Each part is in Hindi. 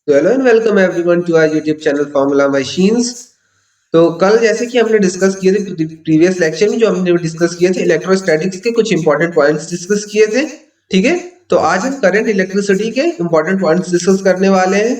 तो hello and welcome everyone to our YouTube channel formula machines. तो कल जैसे कि हमने डिस्कस किए थे प्रीवियस लेक्चर में, जो हमने डिस्कस किए थे इलेक्ट्रोस्टैटिक्स के कुछ इंपॉर्टेंट पॉइंट्स डिस्कस किए थे। ठीक है, तो आज हम करंट इलेक्ट्रिसिटी के इंपॉर्टेंट पॉइंट्स डिस्कस करने वाले हैं।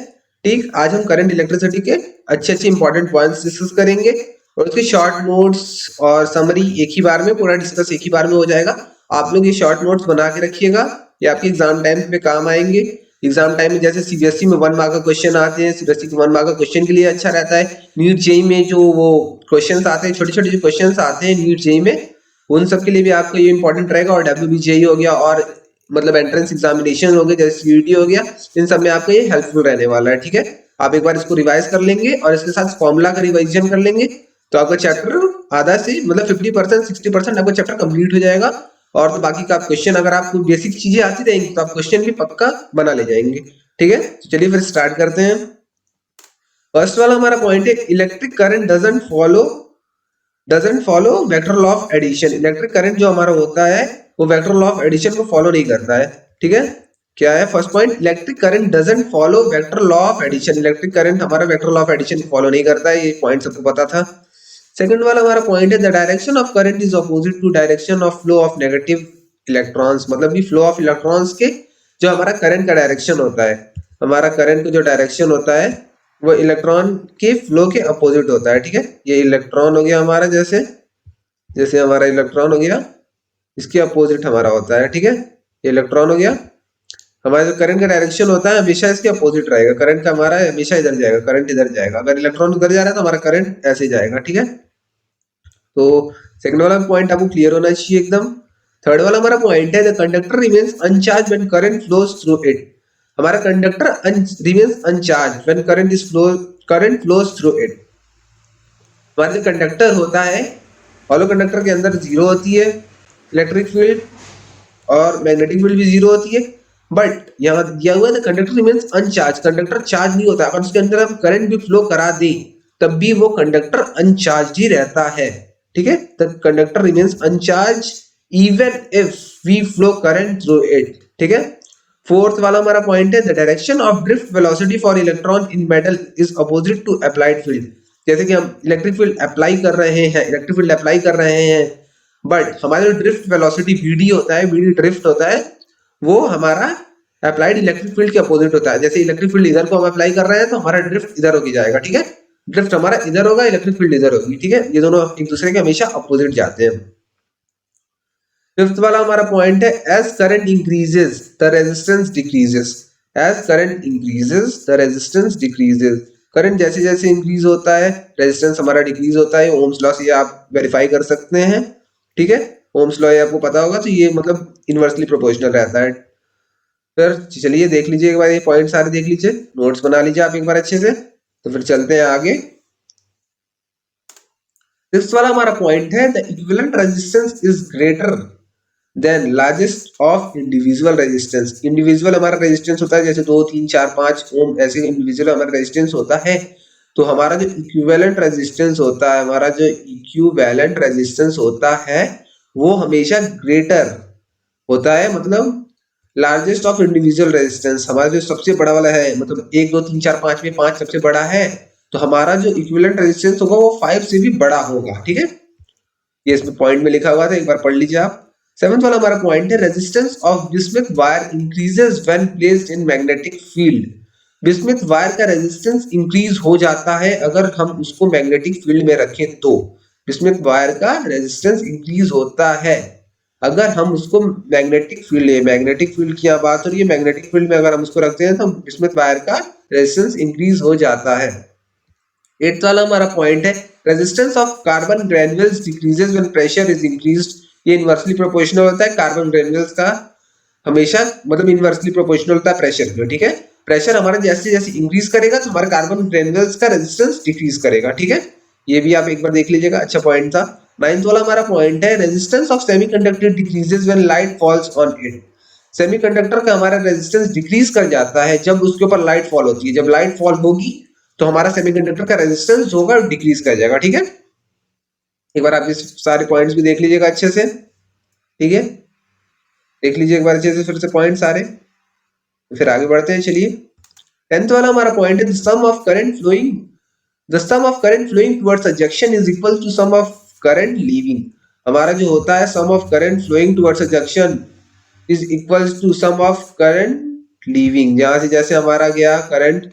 ठीक, आज हम करंट इलेक्ट्रिसिटी के अच्छे अच्छे इंपॉर्टेंट पॉइंट्स डिस्कस करेंगे और उसके शॉर्ट नोट्स और समरी एक ही बार में, पूरा डिस्कस एक ही बार में हो जाएगा। आप लोग ये शॉर्ट नोट्स बना के रखिएगा, ये आपके एग्जाम टाइम पे काम आएंगे। एग्जाम टाइम में जैसे सीबीएसई में 1 मार्क का क्वेश्चन आते हैं, सीबीएसई के 1 मार्क का क्वेश्चन के लिए अच्छा रहता है। नीट जेई में जो वो क्वेश्चंस आते हैं, छोटे छोटे जो क्वेश्चंस आते हैं नीट जेई में, उन सब के लिए भी आपका ये इंपॉर्टेंट रहेगा। और डब्ल्यूबीजेई हो गया और मतलब एंट्रेंस एग्जामिनेशन हो गया जैसे सीयूईटी हो गया, इन सब में आपका ये हेल्पफुल रहने वाला है। ठीक है, आप एक बार इसको रिवाइज कर लेंगे और इसके साथ फॉर्मूला का रिवाइजन कर लेंगे तो आपका चैप्टर आधा से मतलब 50% 60% आपका चैप्टर कंप्लीट हो जाएगा। और तो बाकी का क्वेश्चन, अगर आपको बेसिक चीजें आती रहेंगी तो आप क्वेश्चन भी पक्का बना ले जाएंगे। ठीक है, तो चलिए फिर स्टार्ट करते हैं। फर्स्ट वाला हमारा पॉइंट है, electric current doesn't follow vector law of addition. Electric current जो हमारा होता है वो वेक्टर लॉ ऑफ एडिशन को फॉलो नहीं करता है। ठीक है, क्या है first point, electric current doesn't follow vector law of addition. Electric current हमारा वेक्टर लॉ ऑफ एडिशन को फॉलो नहीं करता है, ये पॉइंट सबको पता था। सेकंड वाला हमारा पॉइंट है, the direction of current is opposite to direction of flow of negative electrons. मतलब कि फ्लो ऑफ इलेक्ट्रॉन्स के जो हमारा करंट का डायरेक्शन होता है, हमारा करंट का जो डायरेक्शन होता है वो इलेक्ट्रॉन के फ्लो के अपोजिट होता है। ठीक है, ये इलेक्ट्रॉन हो गया हमारा, जैसे जैसे हमारा इलेक्ट्रॉन हो गया, इसके अपोजिट हमारा होता है। ठीक है, ये इलेक्ट्रॉन हो गया, हमारा जो करंट का डायरेक्शन होता है हमेशा इसके अपोजिट रहेगा। करंट का हमारा हमेशा इधर जाएगा, करंट इधर जाएगा। अगर इलेक्ट्रॉन उधर जा रहा है तो हमारा करंट ऐसे जाएगा। ठीक है, तो सेकंड वाला पॉइंट आपको क्लियर होना चाहिए एकदम। थर्ड वाला हमारा पॉइंट है, the conductor remains uncharged when current flows through it. हमारा conductor remains uncharged when current flows through it. हमारा जो कंडक्टर होता है, हॉलो कंडक्टर के अंदर जीरो होती है इलेक्ट्रिक फील्ड और मैग्नेटिक फील्ड भी जीरो होती है। बट यहाँ दिया हुआ है कंडक्टर रिमेन्स अनचार्ज, कंडक्टर चार्ज नहीं होता। अगर उसके अंदर हम करंट भी फ्लो करा दे तब भी वो कंडक्टर अनचार्ज ही रहता है। ठीक है, the conductor remains uncharge even if we flow current through it. ठीक है, फोर्थ वाला हमारा पॉइंट है, the direction of drift velocity for electron in metal is opposite to applied field. जैसे कि हम इलेक्ट्रिक फील्ड अप्लाई कर रहे हैं, बट हमारा जो ड्रिफ्ट वेलोसिटी बीडी होता है, बीडी ड्रिफ्ट होता है, वो हमारा अप्लाइड इलेक्ट्रिक फील्ड के अपोजिट होता है। जैसे इलेक्ट्रिक फील्ड इधर को हम अप्लाई कर रहे हैं तो हमारा ड्रिफ्ट इधर होके जाएगा। ठीक है, ड्रिफ्ट हमारा इधर होगा, इलेक्ट्रिक फील्ड इधर होगी। ठीक है, ये दोनों एक दूसरे के हमेशा अपोजिट जाते हैं। फिफ्थ वाला हमारा पॉइंट है, as current increases the resistance decreases. As current increases the resistance decreases. Current जैसे जैसे इंक्रीज होता है रेजिस्टेंस हमारा डिक्रीज होता है। ओम्स लॉ से आप वेरीफाई कर सकते हैं। ठीक है, ओम्स लॉ आपको पता होगा, तो ये मतलब इनवर्सली प्रोपोर्शनल रहता है। फिर चलिए देख लीजिए एक बार, ये पॉइंट सारे देख लीजिए, नोट्स बना लीजिए आप एक बार अच्छे से। तो फिर चलते हैं आगे। सिक्स्थ वाला हमारा पॉइंट है, the equivalent resistance is greater than largest of individual resistance. Individual हमारा रेजिस्टेंस होता है जैसे 2 3 4 5 ओम, ऐसे इंडिविजुअल हमारा रेजिस्टेंस होता है। तो हमारा जो इक्विवेलेंट रेजिस्टेंस होता है, हमारा जो इक्विवेलेंट रेजिस्टेंस होता है वो हमेशा ग्रेटर होता है, मतलब लार्जेस्ट ऑफ इंडिविजुअल रेजिस्टेंस। हमारा जो सबसे बड़ा वाला है, मतलब 1 2 3 4 5 में 5 सबसे बड़ा है, तो हमारा जो इक्विवेलेंट रेजिस्टेंस होगा वो 5 से भी बड़ा होगा। ठीक है, ये इसमें पॉइंट में लिखा हुआ था, एक बार पढ़ लीजिए आप। सेवंथ वाला हमारा पॉइंट है, resistance of bismuth wire increases when placed in magnetic field. Bismuth wire का रेजिस्टेंस इंक्रीज हो जाता है अगर हम उसको मैग्नेटिक फील्ड में रखें तो। बिस्मुथ वायर का रेजिस्टेंस इंक्रीज होता है अगर हम उसको मैग्नेटिक फील्ड की बात हो रही है, मैग्नेटिक फील्ड में अगर हम उसको रखते हैं तो बिस्मुथ वायर का रेजिस्टेंस इंक्रीज हो जाता है। एट्थ वाला हमारा पॉइंट है, resistance of carbon granules decreases when pressure is increased. ये इनवर्सली प्रोपोर्शनल होता है कार्बन ग्रेन्यूल्स का, हमेशा मतलब इनवर्सली प्रोपोर्शनल होता है प्रेशर में। ठीक है, प्रेशर हमारा जैसे जैसे इंक्रीज करेगा तो हमारे कार्बन ग्रेन्यूल्स का रेजिस्टेंस डिक्रीज करेगा। ठीक है, ये भी आप एक बार देख लीजिएगा, अच्छा पॉइंट था। नाइन्थ वाला हमारा पॉइंट है, resistance of semiconductor decreases when light falls on it. Semiconductor का हमारा रेजिस्टेंस डिक्रीज कर जाता है जब उसके ऊपर लाइट फॉल होती है। जब लाइट फॉल होगी तो हमारा सेमीकंडक्टर का रेजिस्टेंस होगा डिक्रीज कर जाएगा। ठीक है, एक बार आप ये सारे पॉइंट्स भी देख लीजिएगा अच्छे से। ठीक है, देख लीजिए एक बार अच्छे से फिर से पॉइंट सारे, फिर आगे बढ़ते हैं। चलिए, 10th वाला हमारा पॉइंट है, the sum of current flowing towards a junction is equal to sum of current leaving. हमारा जो होता है sum of current flowing towards a junction is equals to sum of current leaving. जहां से जैसे हमारा गया करंट,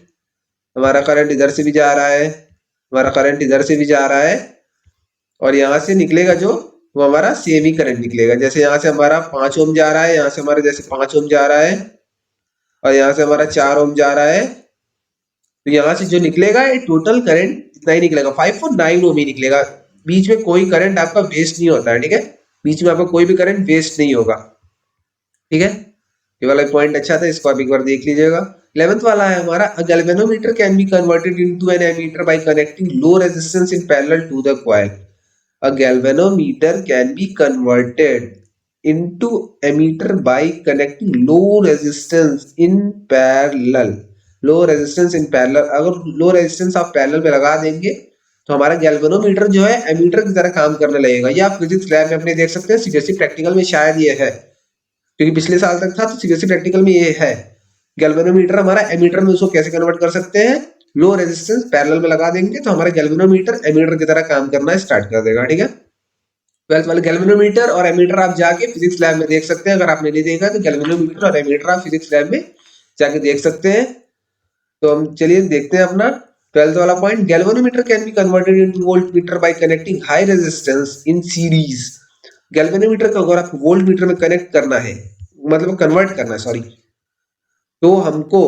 हमारा करंट इधर से भी जा रहा है, हमारा करंट इधर से भी जा रहा है, और यहाँ से निकलेगा जो वो हमारा सेम ही करंट निकलेगा। जैसे यहाँ से हमारा 5 ओम जा रहा है, यहाँ से हमारा जैसे 5 ओम जा रहा है, और यहाँ से हमारा 4 ओम जा रहा है, तो यहाँ से जो निकलेगा ये टोटल करंट इतना ही निकलेगा, 549 ओम ही निकलेगा। बीच में कोई करंट आपका वेस्ट नहीं होता है, ठीक है, बीच में आपका कोई भी करंट वेस्ट नहीं होगा, ठीक है। ये वाला पॉइंट अच्छा था, इसको आप एक बार देख लीजिएगा। 11th वाला है हमारा, a galvanometer can be converted into an ammeter by connecting low resistance in parallel to the coil. A galvanometer can be converted into ammeter by connecting low resistance in parallel. Low resistance in parallel, अगर low resistance आप पैरेलल में लगा देंगे तो हमारा गैल्वेनोमीटर जो है एमीटर की तरह काम करने लगेगा। ये आप फिजिक्स लैब में अपने देख सकते हैं, सीबीएसई प्रैक्टिकल में शायद ये है, क्योंकि पिछले साल तक था तो सीबीएसई प्रैक्टिकल में ये है। गैल्वेनोमीटर हमारा एमीटर में उसको कैसे कन्वर्ट कर सकते हैं, लो रेजिस्टेंस पैरेलल में लगा देंगे तो हमारा गैल्वेनोमीटर एमीटर की तरह काम करना स्टार्ट कर देगा, ठीक है। 12th वाले गैल्वेनोमीटर और एमीटर आप जाके फिजिक्स लैब में देख सकते हैं। अगर आपने नहीं देखा तो गैल्वेनोमीटर और एमीटर आप फिजिक्स लैब में जाके देख सकते हैं। तो हम चलिए देखते हैं अपना 12th वाला point, galvanometer can be converted into voltmeter bye connecting high resistance in series. Galvanometer को अगर आपको वोल्टमीटर में कनेक्ट करना है, मतलब कन्वर्ट करना है, सॉरी, तो हमको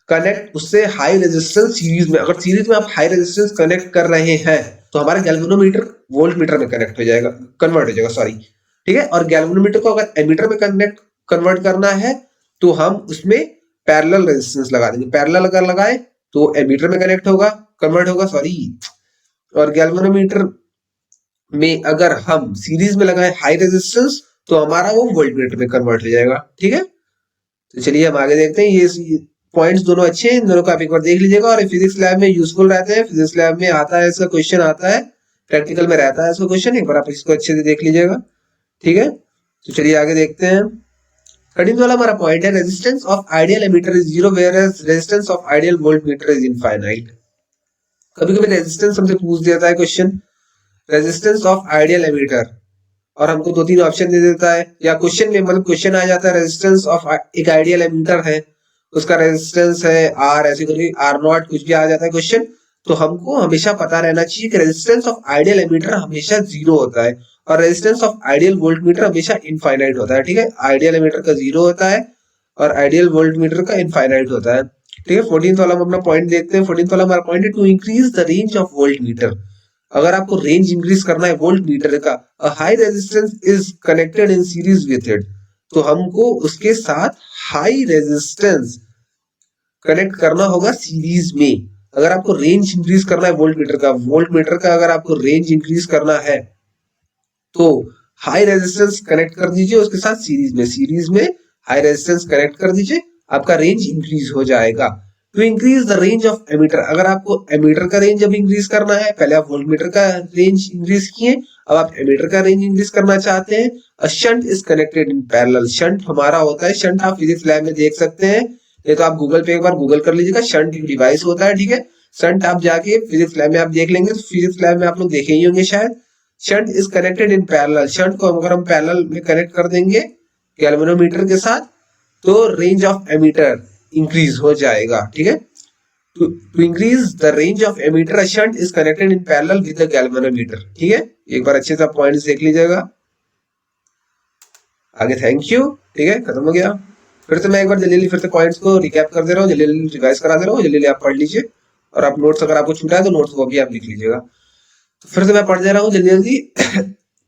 कनेक्ट उससे हाई रेजिस्टेंस सीरीज में, अगर सीरीज में आप हाई रेजिस्टेंस कनेक्ट कर रहे हैं तो हमारा गैल्वेनोमीटर वोल्टमीटर में कनेक्ट हो जाएगा, कन्वर्ट हो जाएगा, सॉरी, ठीक है। और गैल्वेनोमीटर को अगर एमीटर में कन्वर्ट करना है तो हम उसमें पैरेलल रेजिस्टेंस लगा देंगे। पैरेलल अगर लगाए तो एमीटर में कनेक्ट होगा, कन्वर्ट होगा, सॉरी। और गैल्वेनोमीटर में अगर हम सीरीज में लगाए हाई रेजिस्टेंस तो हमारा वो वोल्टमीटर में कन्वर्ट हो जाएगा, ठीक है। तो चलिए हम आगे देखते हैं। ये पॉइंट्स दोनों अच्छे हैं, इन दोनों को आप एक बार देख लीजिएगा, और फिजिक्स लैब में यूजफुल रहते हैं। फिजिक्स लैब में आता है इसका क्वेश्चन, आता है प्रैक्टिकल में रहता है इसका क्वेश्चन, एक बार आप इसको अच्छे से देख लीजिएगा, ठीक है। तो चलिए आगे देखते हैं। 13th वाला हमारा पॉइंट है, resistance of ideal ammeter is 0 whereas resistance of ideal voltmeter is infinite. कभी कभी रेजिस्टेंस हमसे पूछ देता है question, resistance of ideal ammeter, और हमको 2-3 ऑप्शन दे देता है, या क्वेश्चन में मतलब क्वेश्चन आ जाता है रेजिस्टेंस ऑफ एक आइडियल एमीटर है, उसका रेजिस्टेंस है आर, ऐसे करके आर नॉट कुछ भी आ जाता है क्वेश्चन, तो हमको हमेशा पता रहना चाहिए कि रेजिस्टेंस ऑफ आइडियल एमीटर हमेशा 0 होता है और रेजिस्टेंस ऑफ आइडियल वोल्टमीटर हमेशा इनफाइनाइट होता है, ठीक है। आइडियल एमीटर का 0 होता है और आइडियल वोल्टमीटर का इनफाइनाइट होता है, ठीक है। 14th वाला हम अपना पॉइंट देखते हैं। 14th वाला हमारा पॉइंट है, to increase the range of voltmeter. अगर आपको रेंज इंक्रीज करना है वोल्टमीटर का, a high resistance is connected in series with it, तो हमको उसके साथ हाई रेजिस्टेंस कनेक्ट करना होगा सीरीज में। अगर आपको रेंज इंक्रीज करना है वोल्टमीटर का अगर आपको रेंज इंक्रीज करना है तो हाई रेजिस्टेंस कनेक्ट कर दीजिए उसके साथ सीरीज में हाई रेजिस्टेंस कनेक्ट कर दीजिए, आपका रेंज इंक्रीज हो जाएगा। To increase the range of ammeter, अगर आपको एमीटर का रेंज अब इंक्रीज करना है, पहले आप वोल्टमीटर का रेंज इंक्रीज किए, अब आप एमीटर का रेंज इंक्रीज करना चाहते हैं, a shunt is connected in parallel. Shunt हमारा होता है, शंट आप फिजिक्स लैब में देख सकते हैं, ये तो आप गूगल पे एक बार गूगल कर लीजिएगा, शंट एक डिवाइस होता है, ठीक है। शंट आप जाके फिजिक्स लैब में आप देख लेंगे, तो फिजिक्स लैब में आप लोग देखे ही होंगे शायद। Shunt is connected in parallel, shunt को अगर हम पैरेलल में कनेक्ट कर देंगे गैल्वेनोमीटर के साथ तो रेंज ऑफ एमीटर इंक्रीज हो जाएगा, ठीक है। To increase the range of emitter, a shunt is connected in parallel with the galvanometer, ठीक है। एक बार अच्छे से पॉइंट्स देख लीजिएगा आगे, थैंक यू, ठीक है, खत्म हो गया। फिर से मैं एक बार जल्दी फिर से पॉइंट्स को रिकैप कर दे रहा हूँ, जल्दी रिवाइज करा दे रहा हूँ, जल्दी आप पढ़ लीजिए, और आप नोट्स अगर आपको छूटा है तो नोट्स को भी आप लिख लीजिएगा। तो फिर से मैं पढ़ दे रहा हूँ जल्दी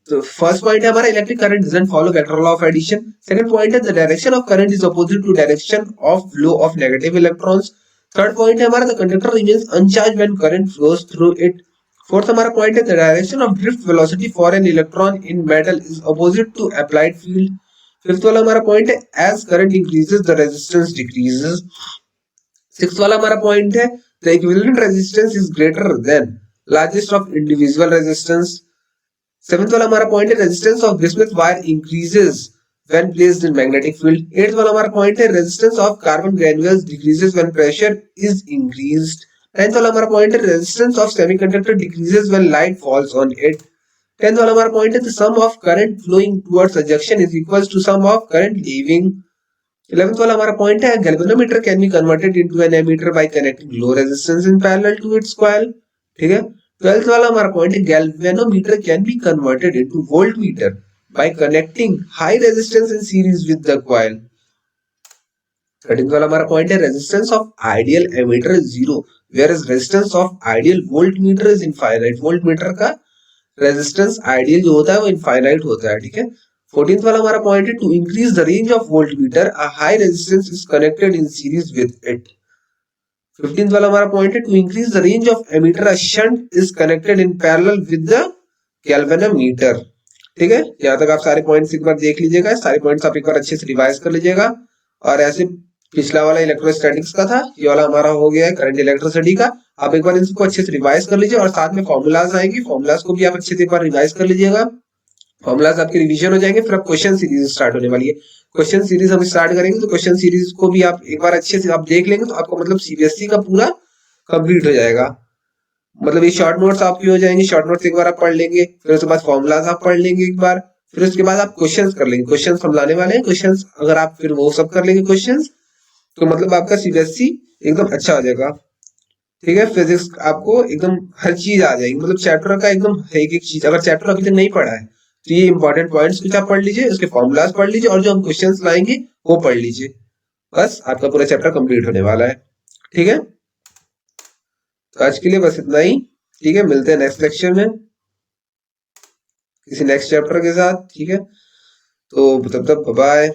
तो फर्स्ट पॉइंट है हमारा, electric current doesn't follow vector law of addition. Second point है, the direction of current is opposite to direction of flow of negative electrons. Third point है हमारा, the conductor remains uncharged when current flows through it. Fourth हमारा पॉइंट है, the direction of drift velocity for an electron in metal is opposite to applied field. Fifth वाला हमारा पॉइंट है, as current increases the resistance decreases. Sixth वाला हमारा पॉइंट है, the equivalent resistance is greater than largest of individual resistance. Seventh वाला हमारा पॉइंट है, resistance of bismuth wire increases when placed in magnetic field. 8th वाला हमारा पॉइंट है resistance of carbon granules decreases when pressure is increased. 9th वाला हमारा पॉइंट है resistance of semiconductor decreases when light falls on it. 10th वाला हमारा पॉइंट है the sum of current flowing towards a junction is equals to sum of current leaving. 11th वाला हमारा पॉइंट है galvanometer can be converted into an ammeter by connecting low resistance in parallel to its coil. ठीक है. 12th वाला हमारा पॉइंट है galvanometer can be converted into voltmeter by connecting high resistance in series with the coil. 13th वाला हमारा पॉइंट है resistance of ideal ammeter is 0 whereas resistance of ideal voltmeter is infinite. voltmeter का resistance ideal जो होता है वो infinite होता है. ठीक है. 14th वाला हमारा पॉइंट है to increase the range of voltmeter a high resistance is connected in series with it. 15th वाला हमारा पॉइंट है to increase the range of ammeter a shunt is connected in parallel with the galvanometer. ठीक है. यहाँ तक आप सारे पॉइंट्स एक बार देख लीजिएगा, सारे पॉइंट्स आप एक बार अच्छे से रिवाइज कर लीजिएगा. और ऐसे पिछला वाला इलेक्ट्रोस्टैटिक्स का था, ये वाला हमारा हो गया है करंट इलेक्ट्रिसिटी का. आप एक बार इनको अच्छे से रिवाइज कर लीजिए और साथ में फॉर्मूलाज आएंगे, फॉर्मूलाज को भी आप अच्छे से एक बार रिवाइज कर लीजिएगा. फॉर्मूलाज आपके रिवीजन हो जाएंगे. फिर अब क्वेश्चन सीरीज स्टार्ट होने वाली है. क्वेश्चन सीरीज हम स्टार्ट करेंगे तो क्वेश्चन सीरीज को भी आप एक बार अच्छे से आप देख लेंगे तो आपको मतलब सीबीएसई का पूरा कंप्लीट हो जाएगा. मतलब ये शॉर्ट नोट्स आपकी हो जाएंगे. शॉर्ट नोट्स एक बार आप पढ़ लेंगे, फिर उसके बाद फॉर्मूलाज आप पढ़ लेंगे एक बार, फिर उसके बाद आप क्वेश्चंस कर लेंगे. क्वेश्चंस हम लाने वाले हैं. क्वेश्चंस अगर आप फिर वो सब कर लेंगे क्वेश्चंस तो मतलब आपका सीबीएसई एकदम अच्छा हो जाएगा. ठीक है. फिजिक्स आपको एकदम हर चीज आ जाएगी, मतलब चैप्टर का एकदम एक एक चीज. अगर चैप्टर अभी तक नहीं पढ़ा है तो ये इंपॉर्टेंट पॉइंट्स कुछ आप पढ़ लीजिए, उसके फॉर्मूलाज पढ़ लीजिए और जो हम क्वेश्चंस लाएंगे वो पढ़ लीजिए. बस आपका पूरा चैप्टर कंप्लीट होने वाला है. ठीक है. तो आज के लिए बस इतना ही. ठीक है. मिलते हैं नेक्स्ट लेक्चर में किसी नेक्स्ट चैप्टर के साथ. ठीक है. तो तब तक बाय.